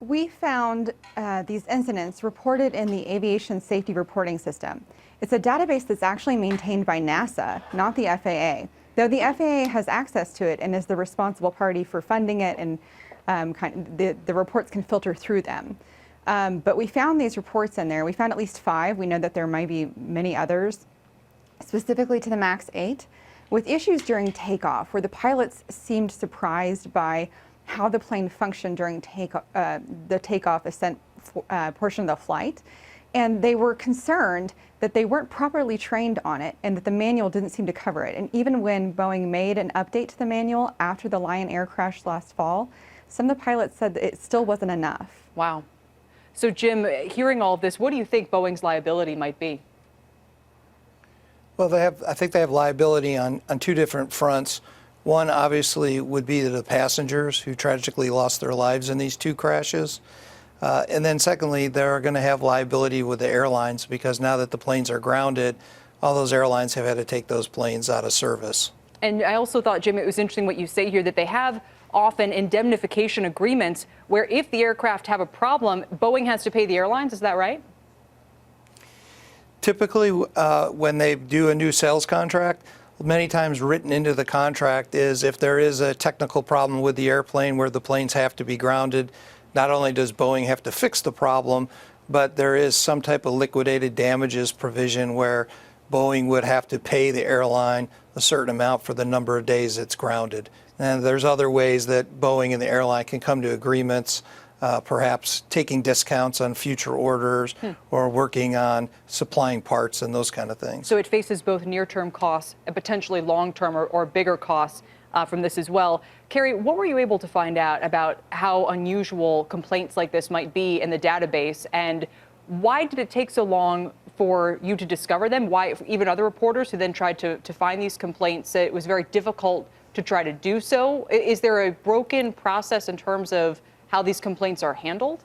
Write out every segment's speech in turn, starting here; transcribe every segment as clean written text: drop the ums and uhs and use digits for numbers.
We found these incidents reported in the Aviation Safety Reporting System. It's a database that's actually maintained by NASA, not the FAA, though the FAA has access to it and is the responsible party for funding it, and the reports can filter through them. But we found these reports in there. We found at least 5. We know that there might be many others, specifically to the MAX 8, with issues during takeoff, where the pilots seemed surprised by how the plane functioned during the takeoff ascent portion of the flight. And they were concerned that they weren't properly trained on it and that the manual didn't seem to cover it. And even when Boeing made an update to the manual after the Lion Air crash last fall, some of the pilots said that it still wasn't enough. Wow. So Jim, hearing all of this, what do you think Boeing's liability might be? Well, I think they have liability on 2 different fronts. One, obviously, would be the passengers who tragically lost their lives in these 2 crashes. And then secondly, they're going to have liability with the airlines, because now that the planes are grounded, all those airlines have had to take those planes out of service. And I also thought, Jim, it was interesting what you say here, that they have often indemnification agreements where if the aircraft have a problem, Boeing has to pay the airlines. Is that right? Typically, when they do a new sales contract, many times written into the contract is if there is a technical problem with the airplane where the planes have to be grounded, not only does Boeing have to fix the problem, but there is some type of liquidated damages provision where Boeing would have to pay the airline a certain amount for the number of days it's grounded. And there's other ways that Boeing and the airline can come to agreements, perhaps taking discounts on future orders or working on supplying parts and those kind of things. So it faces both near-term costs and potentially long-term or bigger costs from this as well. Cary, what were you able to find out about how unusual complaints like this might be in the database, and why did it take so long for you to discover them? Why even other reporters who then tried to find these complaints said it was very difficult to try to do so? Is there a broken process in terms of how these complaints are handled?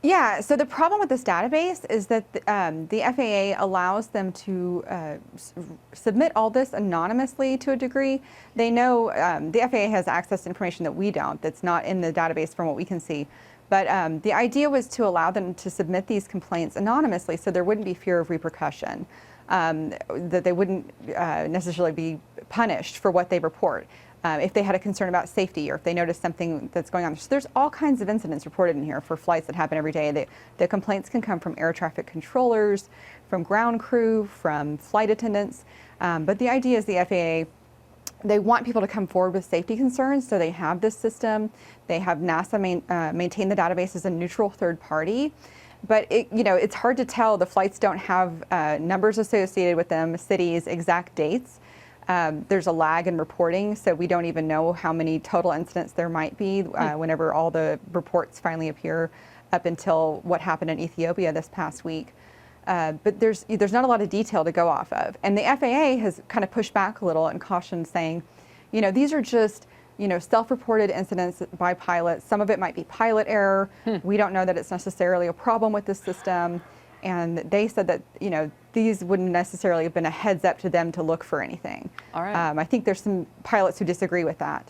Yeah, so the problem with this database is that the FAA allows them to submit all this anonymously to a degree. They know the FAA has access to information that we don't, that's not in the database from what we can see. But the idea was to allow them to submit these complaints anonymously so there wouldn't be fear of repercussion, that they wouldn't necessarily be punished for what they report. If they had a concern about safety or if they noticed something that's going on. So there's all kinds of incidents reported in here for flights that happen every day. The complaints can come from air traffic controllers, from ground crew, from flight attendants. But the idea is the FAA, they want people to come forward with safety concerns, so they have this system. They have NASA maintain the database as a neutral third party. But it's hard to tell. The flights don't have numbers associated with them, cities, exact dates. There's a lag in reporting, so we don't even know how many total incidents there might be whenever all the reports finally appear, up until what happened in Ethiopia this past week. But there's not a lot of detail to go off of. And the FAA has kind of pushed back a little and cautioned, saying, these are just self-reported incidents by pilots. Some of it might be pilot error. We don't know that it's necessarily a problem with the system. And they said that, these wouldn't necessarily have been a heads up to them to look for anything. All right. I think there's some pilots who disagree with that.